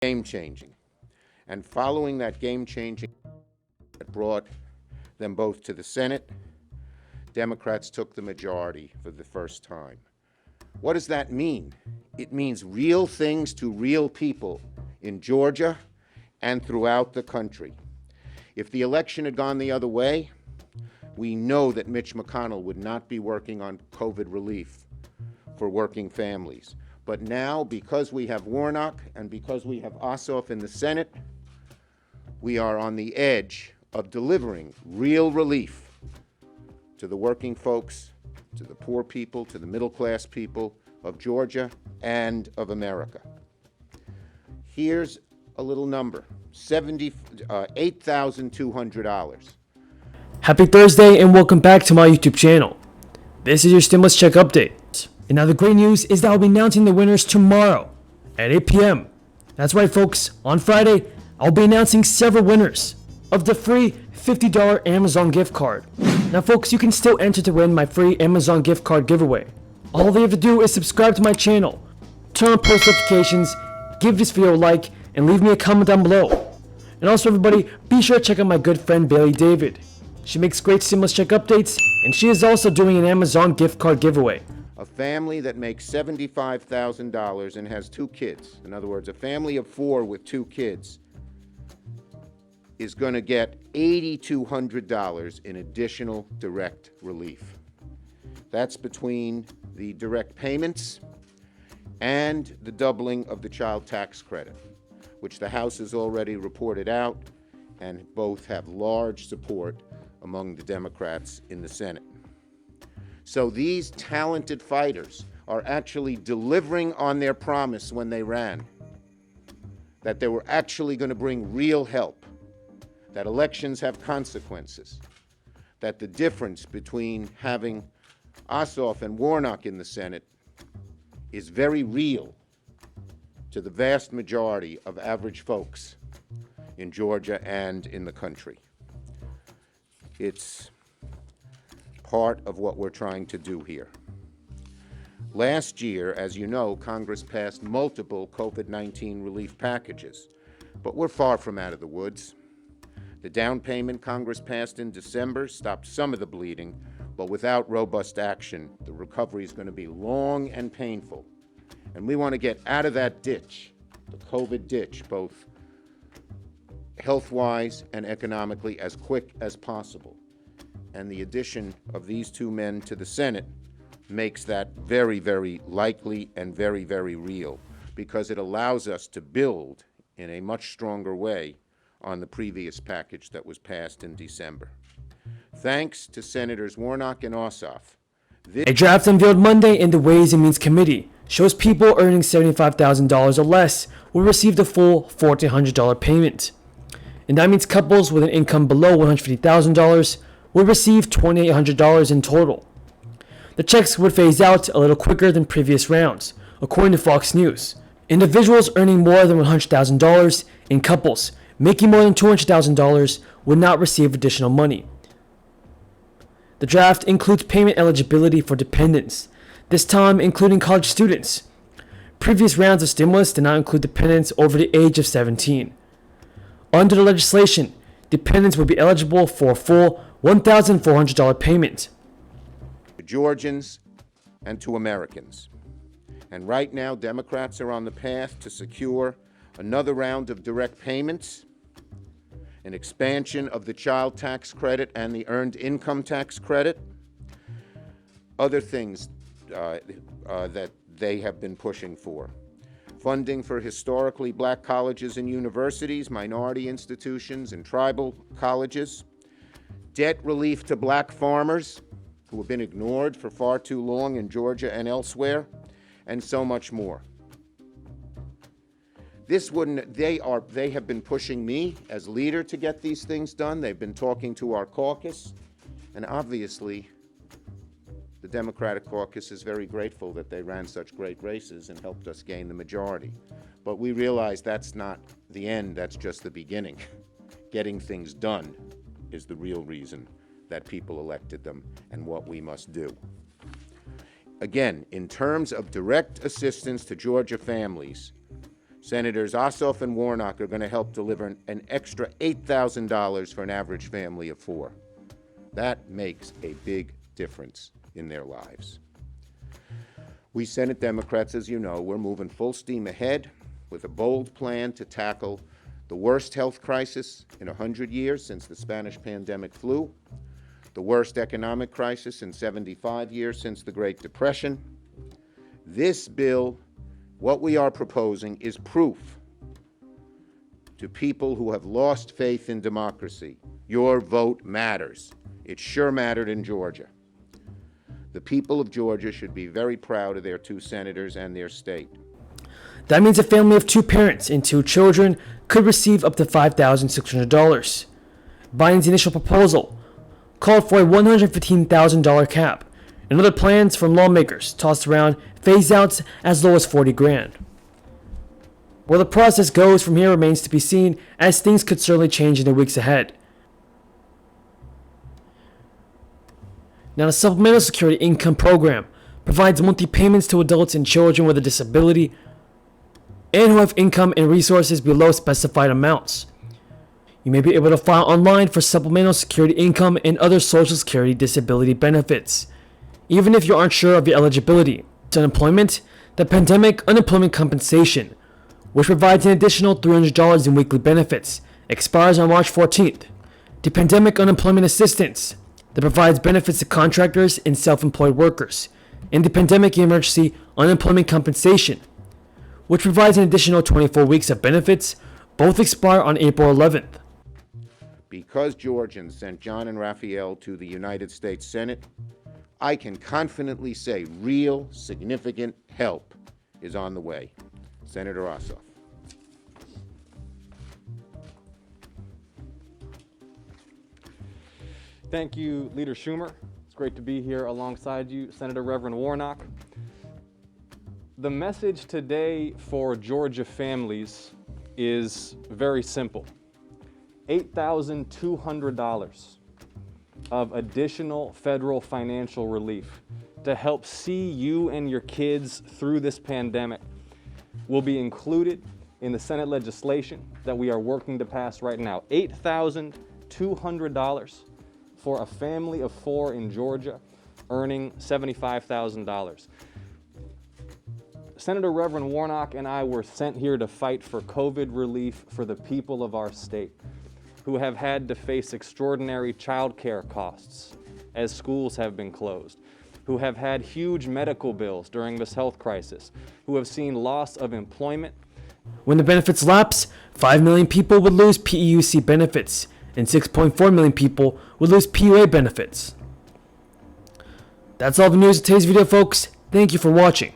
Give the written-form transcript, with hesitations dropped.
game-changing. And following that game-changing that brought them both to the Senate, Democrats took the majority for the first time. What does that mean? It means real things to real people in Georgia and throughout the country. If the election had gone the other way, we know that Mitch McConnell would not be working on COVID relief for working families. But now, because we have Warnock and because we have Ossoff in the Senate, we are on the edge of delivering real relief to the working folks, to the poor people, to the middle-class people of Georgia and of America. Here's a little number, $8,200. Happy Thursday and welcome back to my YouTube channel. This is your stimulus check update. And now the great news is that I'll be announcing the winners tomorrow at 8 p.m. That's right, folks. On Friday, I'll be announcing several winners of the free $50 Amazon gift card. Now, folks, you can still enter to win my free Amazon gift card giveaway. All they have to do is subscribe to my channel, turn on post notifications, give this video a like, and leave me a comment down below. And also, everybody, be sure to check out my good friend Bailey David. She makes great stimulus check updates, and she is also doing an Amazon gift card giveaway. A family that makes $75,000 and has 2 kids, in other words, a family of 4 with 2 kids, is going to get $8,200 in additional direct relief. That's between the direct payments and the doubling of the child tax credit, which the House has already reported out, and both have large support among the Democrats in the Senate. So these talented fighters are actually delivering on their promise when they ran, that they were actually going to bring real help, that elections have consequences, that the difference between having Ossoff and Warnock in the Senate is very real to the vast majority of average folks in Georgia and in the country. It's part of what we're trying to do here. Last year, as you know, Congress passed multiple COVID-19 relief packages, but we're far from out of the woods. The down payment Congress passed in December stopped some of the bleeding, but without robust action, the recovery is going to be long and painful. And we want to get out of that ditch, the COVID ditch, both health-wise and economically, as quick as possible. And the addition of these 2 men to the Senate makes that very, very likely and very, very real, because it allows us to build in a much stronger way on the previous package that was passed in December. Thanks to Senators Warnock and Ossoff. A draft unveiled Monday in the Ways and Means Committee shows people earning $75,000 or less will receive the full $1,400 payment. And that means couples with an income below $150,000 will receive $2,800 in total. The checks would phase out a little quicker than previous rounds, according to Fox News. Individuals earning more than $100,000 and couples making more than $200,000 would not receive additional money. The draft includes payment eligibility for dependents, this time including college students. Previous rounds of stimulus did not include dependents over the age of 17. Under the legislation, dependents would be eligible for a full $1,400 payment. To Georgians and to Americans. And right now, Democrats are on the path to secure another round of direct payments, an expansion of the child tax credit and the earned income tax credit, other things that they have been pushing for. Funding for historically black colleges and universities, minority institutions, and tribal colleges, debt relief to black farmers who have been ignored for far too long in Georgia and elsewhere, and so much more. They have been pushing me as leader to get these things done. They've been talking to our caucus, and obviously the Democratic caucus is very grateful that they ran such great races and helped us gain the majority. But we realize that's not the end, that's just the beginning. Getting things done is the real reason that people elected them and what we must do. Again, in terms of direct assistance to Georgia families, Senators Ossoff and Warnock are going to help deliver an extra $8,000 for an average family of 4. That makes a big difference in their lives. We Senate Democrats, as you know, we're moving full steam ahead with a bold plan to tackle the worst health crisis in 100 years since the Spanish pandemic flu, the worst economic crisis in 75 years since the Great Depression. This bill, what we are proposing, is proof to people who have lost faith in democracy. Your vote matters. It sure mattered in Georgia. The people of Georgia should be very proud of their 2 senators and their state. That means a family of 2 parents and 2 children could receive up to $5,600. Biden's initial proposal called for a $115,000 cap, and other plans from lawmakers tossed around phase-outs as low as $40,000. Where the process goes from here remains to be seen, as things could certainly change in the weeks ahead. Now, the Supplemental Security Income Program provides monthly payments to adults and children with a disability and who have income and resources below specified amounts. You may be able to file online for Supplemental Security Income and other Social Security disability benefits, even if you aren't sure of your eligibility. To unemployment, the Pandemic Unemployment Compensation, which provides an additional $300 in weekly benefits, expires on March 14th. The Pandemic Unemployment Assistance, that provides benefits to contractors and self-employed workers, and the Pandemic Emergency Unemployment Compensation, which provides an additional 24 weeks of benefits, both expire on April 11th. Because Georgians sent John and Raphael to the United States Senate, I can confidently say real, significant help is on the way. Senator Ossoff. Thank you, Leader Schumer. It's great to be here alongside you, Senator Reverend Warnock. The message today for Georgia families is very simple. $8,200 of additional federal financial relief to help see you and your kids through this pandemic will be included in the Senate legislation that we are working to pass right now. $8,200 for a family of 4 in Georgia earning $75,000. Senator Reverend Warnock and I were sent here to fight for COVID relief for the people of our state who have had to face extraordinary child care costs as schools have been closed, who have had huge medical bills during this health crisis, who have seen loss of employment. When the benefits lapse, 5 million people would lose FPUC benefits, and 6.4 million people would lose PUA benefits. That's all the news in today's video, folks. Thank you for watching.